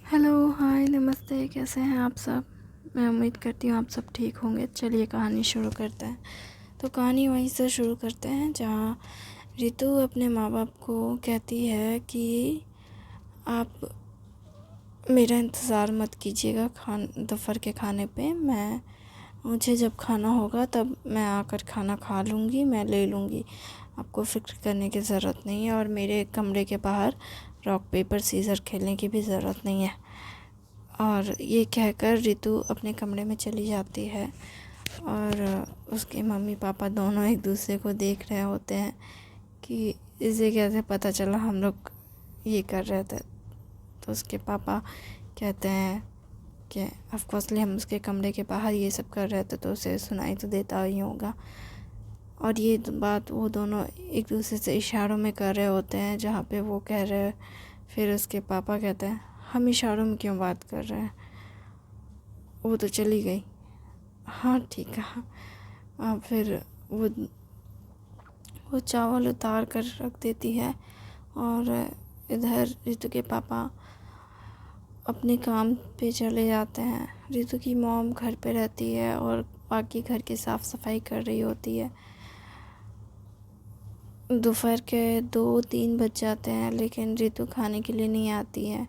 Hello, हाय, नमस्ते। कैसे हैं आप सब? मैं उम्मीद करती हूँ आप सब ठीक होंगे। चलिए कहानी शुरू करते हैं। तो कहानी वहीं से शुरू करते हैं जहाँ रितु अपने माँ बाप को कहती है कि आप मेरा इंतज़ार मत कीजिएगा दोपहर के खाने पे। मुझे जब खाना होगा तब मैं आकर खाना खा लूँगी, मैं ले लूँगी। आपको फ़िक्र करने की ज़रूरत नहीं है और मेरे कमरे के बाहर रॉक पेपर सीज़र खेलने की भी ज़रूरत नहीं है। और ये कहकर रितु अपने कमरे में चली जाती है और उसके मम्मी पापा दोनों एक दूसरे को देख रहे होते हैं कि इसे कैसे पता चला हम लोग ये कर रहे थे। तो उसके पापा कहते हैं कि ऑफकोर्सली हम उसके कमरे के बाहर ये सब कर रहे थे तो उसे सुनाई तो देता ही होगा। और ये बात वो दोनों एक दूसरे से इशारों में कर रहे होते हैं जहाँ पे वो कह रहे हैं। फिर उसके पापा कहते हैं हम इशारों में क्यों बात कर रहे हैं, वो तो चली गई। हाँ ठीक है। फिर वो चावल उतार कर रख देती है और इधर रितु के पापा अपने काम पे चले जाते हैं। रितु की मॉम घर पे रहती है और बाकी घर की साफ़ सफाई कर रही होती है। दोपहर के 2-3 बज जाते हैं लेकिन रितु खाने के लिए नहीं आती है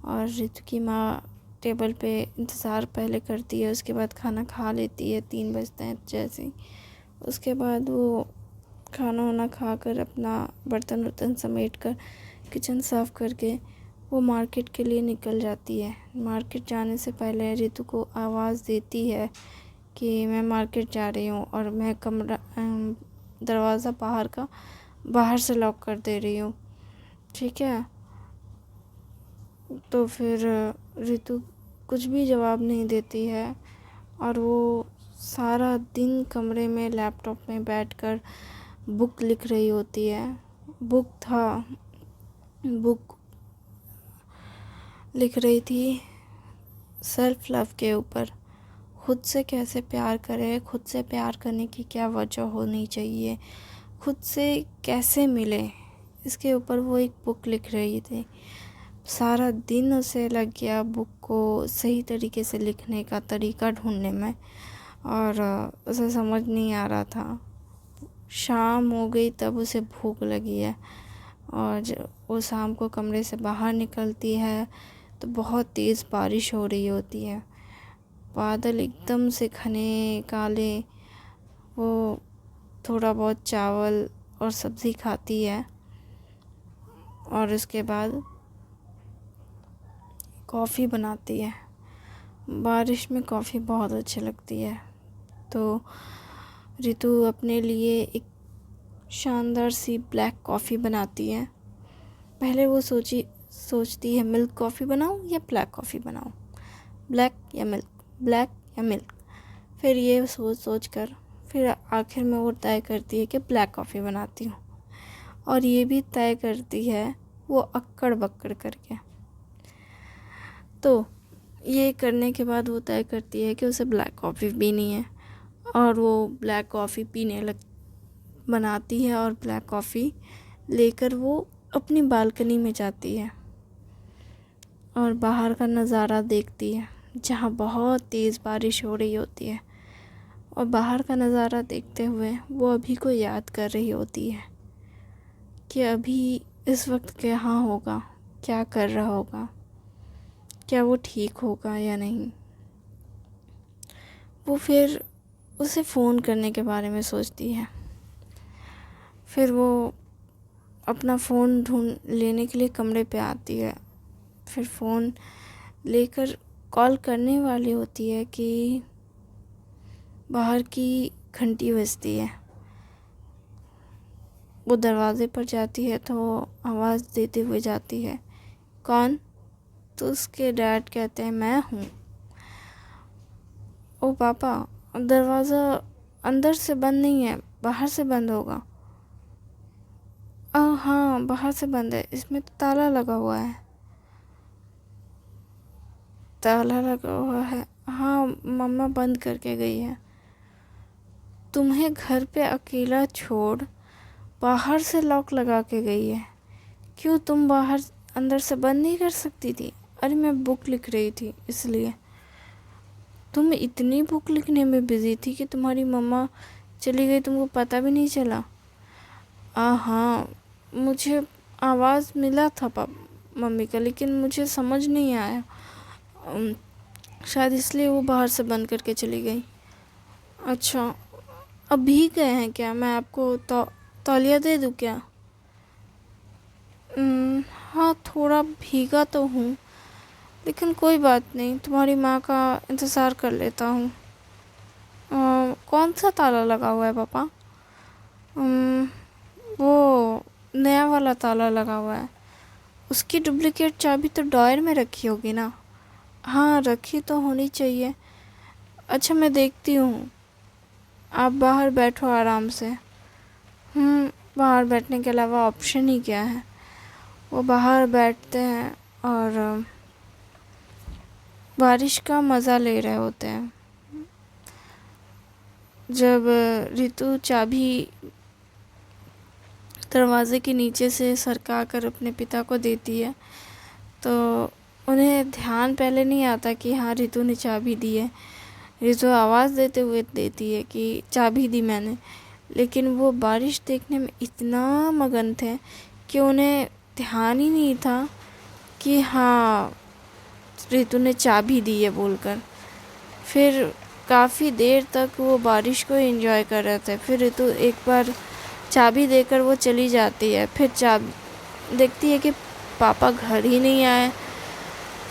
और रितु की माँ टेबल पे इंतज़ार पहले करती है, उसके बाद खाना खा लेती है 3 बजते हैं जैसे ही। उसके बाद वो खाना वाना खाकर अपना बर्तन वर्तन समेट कर किचन साफ़ करके वो मार्केट के लिए निकल जाती है। मार्केट जाने से पहले रितु को आवाज़ देती है कि मैं मार्केट जा रही हूँ और मैं दरवाज़ा बाहर से लॉक कर दे रही हूँ, ठीक है। तो फिर रितु कुछ भी जवाब नहीं देती है और वो सारा दिन कमरे में लैपटॉप में बैठकर बुक लिख रही होती है। बुक लिख रही थी सेल्फ लव के ऊपर। खुद से कैसे प्यार करें, खुद से प्यार करने की क्या वजह होनी चाहिए, खुद से कैसे मिले, इसके ऊपर वो एक बुक लिख रही थी। सारा दिन उसे लग गया बुक को सही तरीके से लिखने का तरीका ढूंढने में और उसे समझ नहीं आ रहा था। शाम हो गई तब उसे भूख लगी है और वो शाम को कमरे से बाहर निकलती है तो बहुत तेज़ बारिश हो रही होती है। बादल एकदम से घने काले। वो थोड़ा बहुत चावल और सब्ज़ी खाती है और उसके बाद कॉफ़ी बनाती है। बारिश में कॉफ़ी बहुत अच्छी लगती है। तो रितु अपने लिए एक शानदार सी ब्लैक कॉफ़ी बनाती है। पहले वो सोचती है मिल्क कॉफ़ी बनाऊं या ब्लैक कॉफ़ी बनाऊं, ब्लैक या मिल्क। फिर ये सोच कर फिर आखिर में वो तय करती है कि ब्लैक कॉफ़ी बनाती हूँ। और ये भी तय करती है वो अक्कड़ बक्कड़ करके। तो ये करने के बाद वो तय करती है कि उसे ब्लैक कॉफ़ी पीनी है और वो ब्लैक कॉफ़ी बनाती है और ब्लैक कॉफ़ी लेकर वो अपनी बालकनी में जाती है और बाहर का नज़ारा देखती है जहाँ बहुत तेज़ बारिश हो रही होती है। और बाहर का नज़ारा देखते हुए वो अभी को याद कर रही होती है कि अभी इस वक्त कहाँ होगा, क्या कर रहा होगा, क्या वो ठीक होगा या नहीं। वो फिर उसे फ़ोन करने के बारे में सोचती है। फिर वो अपना फ़ोन लेने के लिए कमरे पे आती है। फिर फ़ोन लेकर कॉल करने वाली होती है कि बाहर की घंटी बजती है। वो दरवाज़े पर जाती है तो आवाज़ देते हुए जाती है, कौन? तो उसके डैड कहते हैं मैं हूँ। ओ पापा, दरवाज़ा अंदर से बंद नहीं है, बाहर से बंद होगा। हाँ बाहर से बंद है, इसमें तो ताला लगा हुआ है। ताला लगा हुआ है? हाँ मम्मा बंद करके गई है। तुम्हें घर पे अकेला छोड़ बाहर से लॉक लगा के गई है, क्यों तुम बाहर अंदर से बंद नहीं कर सकती थी? अरे मैं बुक लिख रही थी इसलिए। तुम इतनी बुक लिखने में बिजी थी कि तुम्हारी मम्मा चली गई, तुमको पता भी नहीं चला? हाँ, मुझे आवाज़ मिला था मम्मी का, लेकिन मुझे समझ नहीं आया। शायद इसलिए वो बाहर से बंद करके चली गई। अच्छा, अब भीग गए हैं क्या? मैं आपको तौलिया दे दूँ क्या? हाँ, थोड़ा भीगा तो हूँ, लेकिन कोई बात नहीं, तुम्हारी माँ का इंतज़ार कर लेता हूँ। कौन सा ताला लगा हुआ है पापा? वो नया वाला ताला लगा हुआ है। उसकी डुप्लीकेट चाबी तो ड्रॉयर में रखी होगी ना? हाँ, रखी तो होनी चाहिए। अच्छा, मैं देखती हूँ, आप बाहर बैठो आराम से। बाहर बैठने के अलावा ऑप्शन ही क्या है? वो बाहर बैठते हैं और बारिश का मज़ा ले रहे होते हैं। जब रितु चाबी दरवाज़े के नीचे से सरका कर अपने पिता को देती है, तो उन्हें ध्यान पहले नहीं आता कि हाँ, रितु ने चाबी दी है। रितु आवाज़ देते हुए देती है कि चाबी दी मैंने, लेकिन वो बारिश देखने में इतना मगन थे कि उन्हें ध्यान ही नहीं था कि हाँ, रितु ने चाबी दी है बोलकर। फिर काफ़ी देर तक वो बारिश को एंजॉय कर रहे थे। फिर रितु एक बार चाबी देकर वो चली जाती है। फिर चाबी देखती है कि पापा घर ही नहीं आए।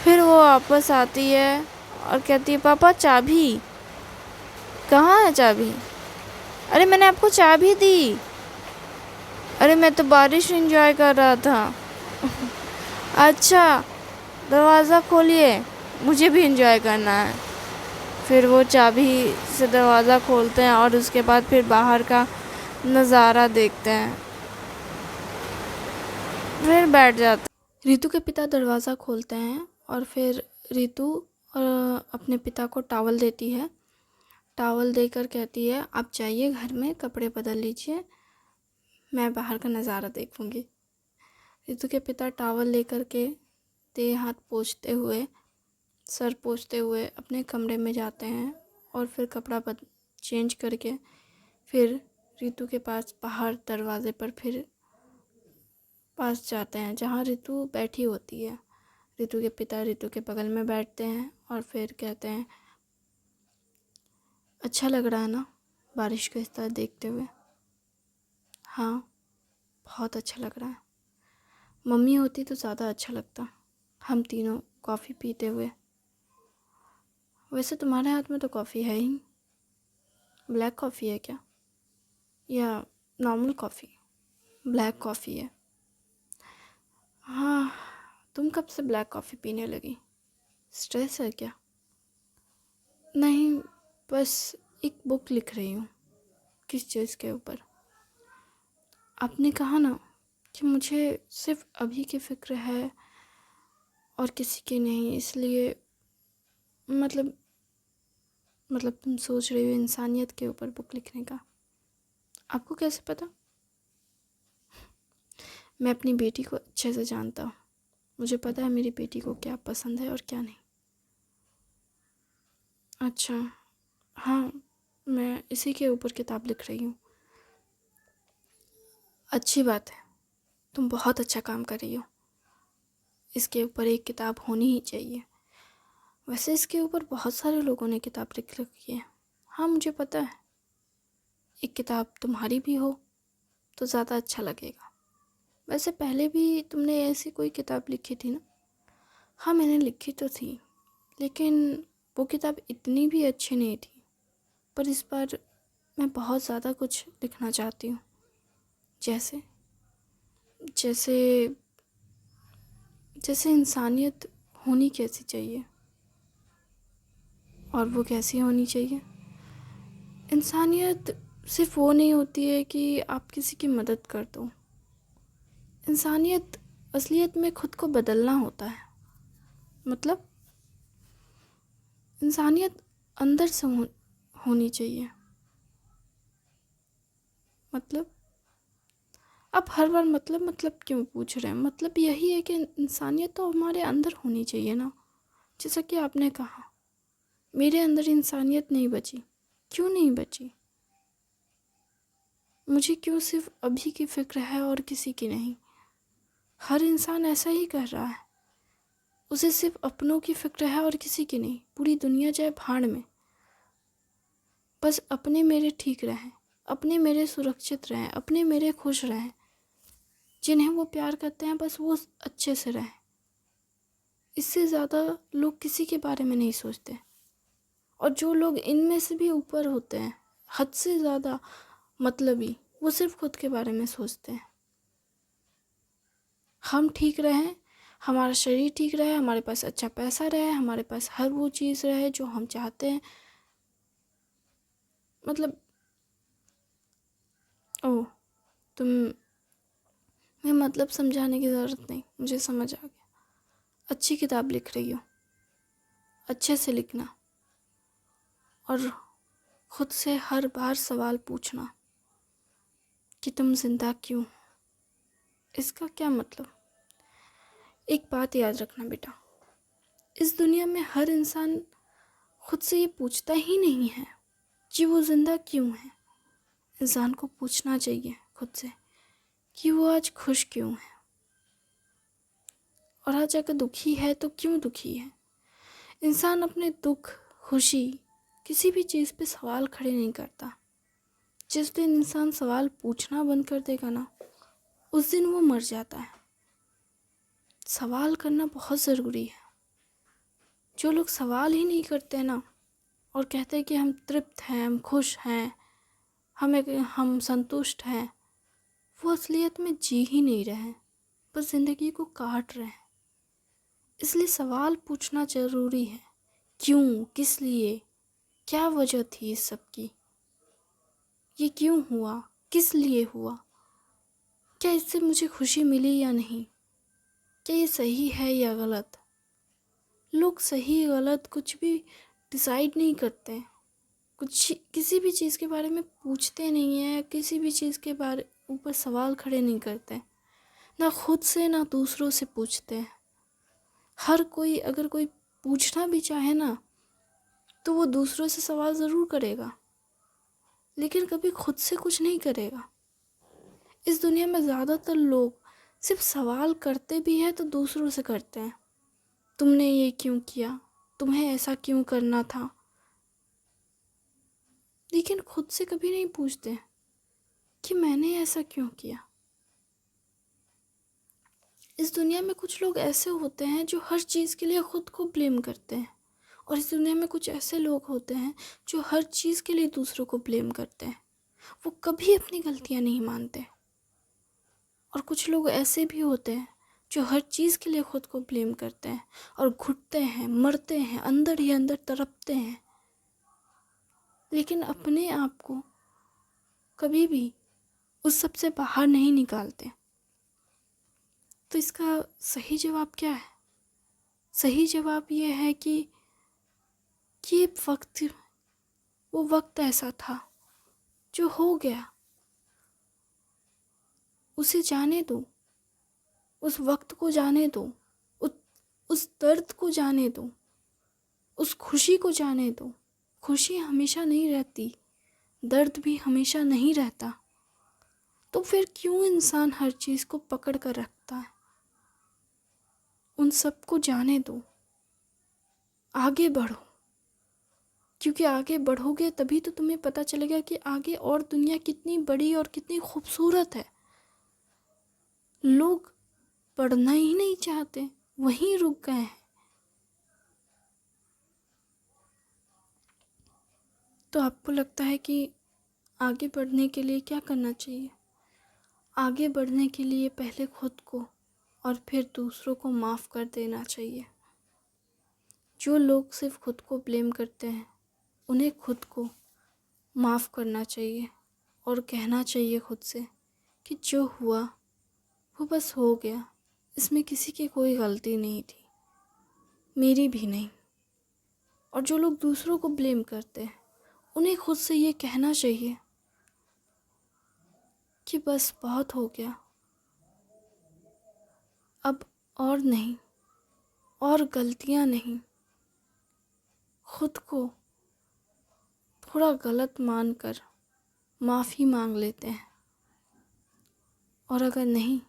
फिर वो वापस आती है और कहती है, पापा चाबी कहाँ है? चाबी? अरे मैंने आपको चाबी दी। अरे मैं तो बारिश एंजॉय कर रहा था। अच्छा, दरवाज़ा खोलिए, मुझे भी एंजॉय करना है। फिर वो चाबी से दरवाज़ा खोलते हैं और उसके बाद फिर बाहर का नज़ारा देखते हैं, फिर बैठ जाते हैं। रितु के पिता दरवाज़ा खोलते हैं और फिर रितु अपने पिता को टॉवल देती है। टॉवल देकर कहती है, आप जाइए घर में कपड़े बदल लीजिए, मैं बाहर का नज़ारा देखूंगी। रितु के पिता टॉवल लेकर के देह हाथ पोंछते हुए, सर पोंछते हुए अपने कमरे में जाते हैं और फिर कपड़ा चेंज करके फिर रितु के पास बाहर दरवाज़े पर फिर पास जाते हैं जहाँ रितु बैठी होती है। रितु के पिता रितु के बगल में बैठते हैं और फिर कहते हैं, अच्छा लग रहा है ना बारिश को इस तरह देखते हुए? हाँ, बहुत अच्छा लग रहा है। मम्मी होती तो ज़्यादा अच्छा लगता, हम तीनों कॉफ़ी पीते हुए। वैसे तुम्हारे हाथ में तो कॉफ़ी है ही। ब्लैक कॉफ़ी है क्या या नॉर्मल कॉफ़ी? ब्लैक कॉफ़ी है। हाँ, तुम कब से ब्लैक कॉफ़ी पीने लगी? स्ट्रेस है क्या? नहीं, बस एक बुक लिख रही हूँ। किस चीज़ के ऊपर? आपने कहा ना कि मुझे सिर्फ अभी की फ़िक्र है और किसी की नहीं, इसलिए मतलब तुम सोच रही हो इंसानियत के ऊपर बुक लिखने का। आपको कैसे पता? मैं अपनी बेटी को अच्छे से जानता हूँ। मुझे पता है मेरी बेटी को क्या पसंद है और क्या नहीं। अच्छा, हाँ, मैं इसी के ऊपर किताब लिख रही हूँ। अच्छी बात है, तुम बहुत अच्छा काम कर रही हो। इसके ऊपर एक किताब होनी ही चाहिए। वैसे इसके ऊपर बहुत सारे लोगों ने किताब लिख रखी है। हाँ, मुझे पता है। एक किताब तुम्हारी भी हो तो ज़्यादा अच्छा लगेगा। वैसे पहले भी तुमने ऐसी कोई किताब लिखी थी ना? हाँ, मैंने लिखी तो थी, लेकिन वो किताब इतनी भी अच्छी नहीं थी। पर इस बार मैं बहुत ज़्यादा कुछ लिखना चाहती हूँ। जैसे जैसे जैसे इंसानियत होनी कैसी चाहिए, और वो कैसी होनी चाहिए? इंसानियत सिर्फ वो नहीं होती है कि आप किसी की मदद कर दो। इंसानियत असलियत में खुद को बदलना होता है। मतलब इंसानियत अंदर से होनी चाहिए। मतलब आप हर बार मतलब क्यों पूछ रहे हैं? मतलब यही है कि इंसानियत तो हमारे अंदर होनी चाहिए ना। जैसा कि आपने कहा, मेरे अंदर इंसानियत नहीं बची। क्यों नहीं बची? मुझे क्यों सिर्फ अभी की फ़िक्र है और किसी की नहीं? हर इंसान ऐसा ही कर रहा है। उसे सिर्फ अपनों की फ़िक्र है और किसी की नहीं। पूरी दुनिया जाए भाड़ में, बस अपने मेरे ठीक रहें, अपने मेरे सुरक्षित रहें, अपने मेरे खुश रहें। जिन्हें वो प्यार करते हैं बस वो अच्छे से रहें। इससे ज़्यादा लोग किसी के बारे में नहीं सोचते। और जो लोग इनमें से भी ऊपर होते हैं, हद से ज़्यादा मतलबी, वो सिर्फ खुद के बारे में सोचते हैं। हम ठीक रहें, हमारा शरीर ठीक रहे, हमारे पास अच्छा पैसा रहे, हमारे पास हर वो चीज़ रहे जो हम चाहते हैं। मतलब ओह, तुम मैं मतलब समझाने की ज़रूरत नहीं, मुझे समझ आ गया। अच्छी किताब लिख रही हो, अच्छे से लिखना और खुद से हर बार सवाल पूछना कि तुम जिंदा क्यों? इसका क्या मतलब? एक बात याद रखना बेटा, इस दुनिया में हर इंसान खुद से ये पूछता ही नहीं है कि वो जिंदा क्यों है। इंसान को पूछना चाहिए खुद से कि वो आज खुश क्यों है, और आज अगर दुखी है तो क्यों दुखी है। इंसान अपने दुख, खुशी, किसी भी चीज़ पे सवाल खड़े नहीं करता। जिस दिन इंसान सवाल पूछना बंद कर देगा ना, उस दिन वो मर जाता है। सवाल करना बहुत ज़रूरी है। जो लोग सवाल ही नहीं करते ना और कहते हैं कि हम तृप्त हैं, हम खुश हैं, हम संतुष्ट हैं, वो असलियत में जी ही नहीं रहे हैं, बस ज़िंदगी को काट रहे हैं। इसलिए सवाल पूछना ज़रूरी है। क्यों, किस लिए, क्या वजह थी इस सब की, ये क्यों हुआ, किस लिए हुआ, क्या इससे मुझे खुशी मिली या नहीं, क्या ये सही है या गलत। लोग सही गलत कुछ भी डिसाइड नहीं करते, कुछ किसी भी चीज़ के बारे में पूछते नहीं हैं, किसी भी चीज़ के बारे ऊपर सवाल खड़े नहीं करते, ना खुद से ना दूसरों से पूछते हैं। हर कोई अगर कोई पूछना भी चाहे ना तो वो दूसरों से सवाल ज़रूर करेगा, लेकिन कभी खुद से कुछ नहीं करेगा। इस दुनिया में ज़्यादातर लोग सिर्फ सवाल करते भी हैं तो दूसरों से करते हैं। तुमने ये क्यों किया, तुम्हें ऐसा क्यों करना था, लेकिन खुद से कभी नहीं पूछते कि मैंने ऐसा क्यों किया। इस दुनिया में कुछ लोग ऐसे होते हैं जो हर चीज़ के लिए खुद को ब्लेम करते हैं, और इस दुनिया में कुछ ऐसे लोग होते हैं जो हर चीज़ के लिए दूसरों को ब्लेम करते हैं। वो कभी अपनी गलतियाँ नहीं मानते। और कुछ लोग ऐसे भी होते हैं जो हर चीज़ के लिए खुद को ब्लेम करते हैं और घुटते हैं, मरते हैं, अंदर ही अंदर तड़पते हैं, लेकिन अपने आप को कभी भी उस सब से बाहर नहीं निकालते। तो इसका सही जवाब क्या है? सही जवाब ये है कि ये वो वक्त ऐसा था जो हो गया, उसे जाने दो, उस वक्त को जाने दो, उस उस दर्द को जाने दो, उस खुशी को जाने दो। खुशी हमेशा नहीं रहती, दर्द भी हमेशा नहीं रहता। तो फिर क्यों इंसान हर चीज़ को पकड़ कर रखता है? उन सबको जाने दो, आगे बढ़ो, क्योंकि आगे बढ़ोगे तभी तो तुम्हें पता चलेगा कि आगे और दुनिया कितनी बड़ी और कितनी खूबसूरत है। लोग बढ़ना ही नहीं चाहते, वहीं रुक गए हैं। तो आपको लगता है कि आगे बढ़ने के लिए क्या करना चाहिए? आगे बढ़ने के लिए पहले खुद को और फिर दूसरों को माफ़ कर देना चाहिए। जो लोग सिर्फ खुद को ब्लेम करते हैं, उन्हें खुद को माफ़ करना चाहिए और कहना चाहिए खुद से कि जो हुआ वो बस हो गया, इसमें किसी की कोई गलती नहीं थी, मेरी भी नहीं। और जो लोग दूसरों को ब्लेम करते हैं, उन्हें खुद से ये कहना चाहिए कि बस बहुत हो गया, अब और नहीं, और गलतियां नहीं। खुद को थोड़ा गलत मानकर माफ़ी मांग लेते हैं, और अगर नहीं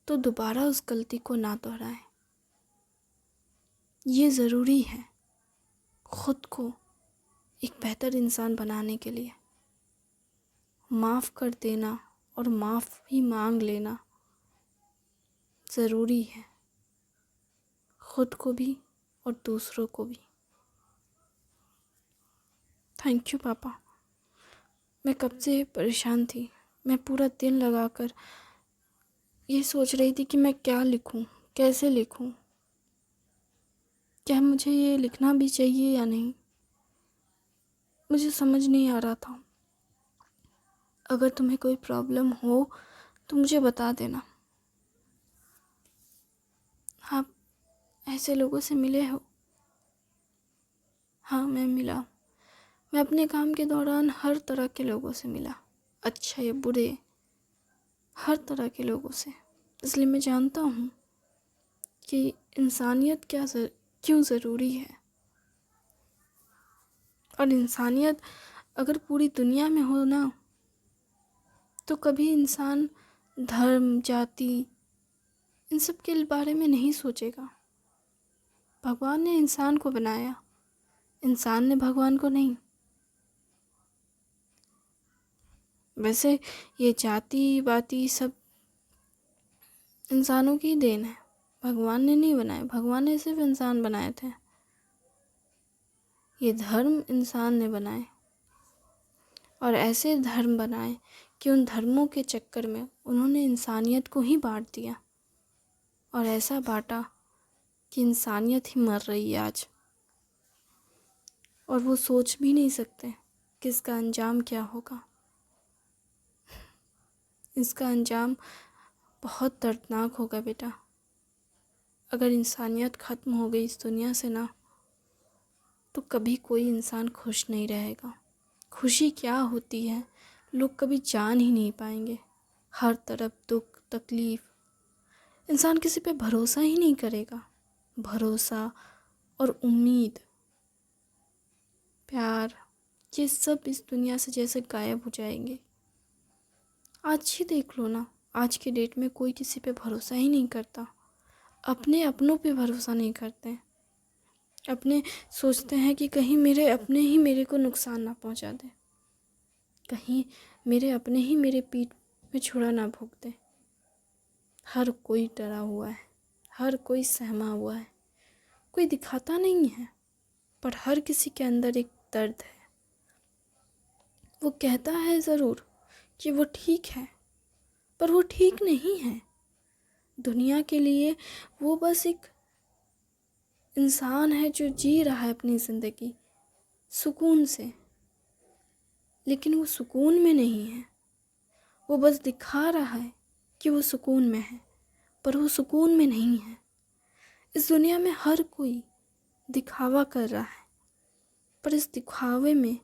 तो दोबारा उस गलती को ना दोहराएं। ये ज़रूरी है खुद को एक बेहतर इंसान बनाने के लिए। माफ़ कर देना और माफ़ी मांग लेना ज़रूरी है, खुद को भी और दूसरों को भी। थैंक यू पापा। मैं कब से परेशान थी, मैं पूरा दिन लगाकर ये सोच रही थी कि मैं क्या लिखूं, कैसे लिखूं, क्या मुझे ये लिखना भी चाहिए या नहीं। मुझे समझ नहीं आ रहा था। अगर तुम्हें कोई प्रॉब्लम हो तो मुझे बता देना। आप ऐसे लोगों से मिले हो? हाँ, मैं मिला। मैं अपने काम के दौरान हर तरह के लोगों से मिला, अच्छे बुरे, हर तरह के लोगों से। इसलिए मैं जानता हूँ कि इंसानियत क्यों ज़रूरी है। और इंसानियत अगर पूरी दुनिया में हो ना, तो कभी इंसान धर्म, जाति, इन सब के बारे में नहीं सोचेगा। भगवान ने इंसान को बनाया, इंसान ने भगवान को नहीं। वैसे ये जाति बाती सब इंसानों की देन है, भगवान ने नहीं बनाए। भगवान ने सिर्फ इंसान बनाए थे। ये धर्म इंसान ने बनाए, और ऐसे धर्म बनाए कि उन धर्मों के चक्कर में उन्होंने इंसानियत को ही बांट दिया, और ऐसा बांटा कि इंसानियत ही मर रही है आज। और वो सोच भी नहीं सकते कि इसका अंजाम क्या होगा। इसका अंजाम बहुत दर्दनाक होगा बेटा। अगर इंसानियत ख़त्म हो गई इस दुनिया से ना, तो कभी कोई इंसान खुश नहीं रहेगा। खुशी क्या होती है लोग कभी जान ही नहीं पाएंगे। हर तरफ दुख, तकलीफ़, इंसान किसी पे भरोसा ही नहीं करेगा। भरोसा और उम्मीद, प्यार, ये सब इस दुनिया से जैसे गायब हो जाएंगे। आज ही देख लो ना, आज के डेट में कोई किसी पे भरोसा ही नहीं करता। अपने अपनों पे भरोसा नहीं करते। अपने सोचते हैं कि कहीं मेरे अपने ही मेरे को नुकसान ना पहुंचा दे, कहीं मेरे अपने ही मेरे पीठ में छुरा ना भोंक दे। हर कोई डरा हुआ है, हर कोई सहमा हुआ है। कोई दिखाता नहीं है, पर हर किसी के अंदर एक दर्द है। वो कहता है ज़रूर कि वो ठीक है, पर वो ठीक नहीं है। दुनिया के लिए वो बस एक इंसान है जो जी रहा है अपनी ज़िंदगी सुकून से, लेकिन वो सुकून में नहीं है। वो बस दिखा रहा है कि वो सुकून में है, पर वो सुकून में नहीं है। इस दुनिया में हर कोई दिखावा कर रहा है, पर इस दिखावे में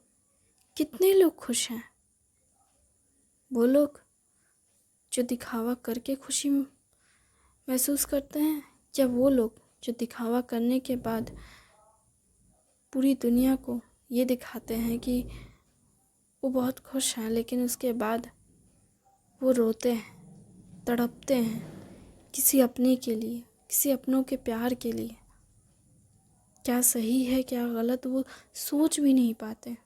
कितने लोग खुश हैं? वो लोग जो दिखावा करके खुशी महसूस करते हैं, या वो लोग जो दिखावा करने के बाद पूरी दुनिया को ये दिखाते हैं कि वो बहुत खुश हैं, लेकिन उसके बाद वो रोते हैं, तड़पते हैं किसी अपने के लिए, किसी अपनों के प्यार के लिए। क्या सही है क्या गलत वो सोच भी नहीं पाते,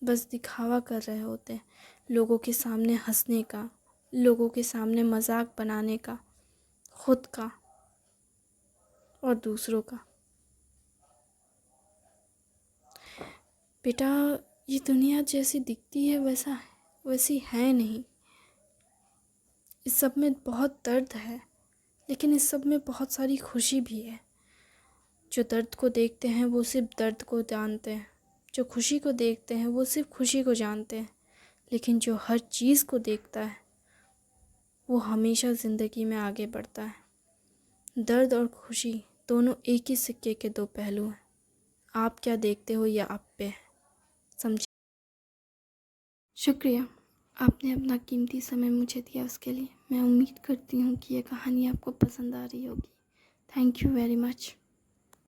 बस दिखावा कर रहे होते हैं। लोगों के सामने हंसने का, लोगों के सामने मजाक बनाने का, खुद का और दूसरों का। बेटा, ये दुनिया जैसी दिखती है वैसी है नहीं। इस सब में बहुत दर्द है, लेकिन इस सब में बहुत सारी खुशी भी है। जो दर्द को देखते हैं वो सिर्फ दर्द को जानते हैं, जो खुशी को देखते हैं वो सिर्फ खुशी को जानते हैं, लेकिन जो हर चीज़ को देखता है वो हमेशा ज़िंदगी में आगे बढ़ता है। दर्द और खुशी दोनों एक ही सिक्के के दो पहलू हैं। आप क्या देखते हो या आप पे है, समझे? शुक्रिया। आपने अपना कीमती समय मुझे दिया, उसके लिए मैं उम्मीद करती हूँ कि ये कहानी आपको पसंद आ रही होगी। Thank you very much.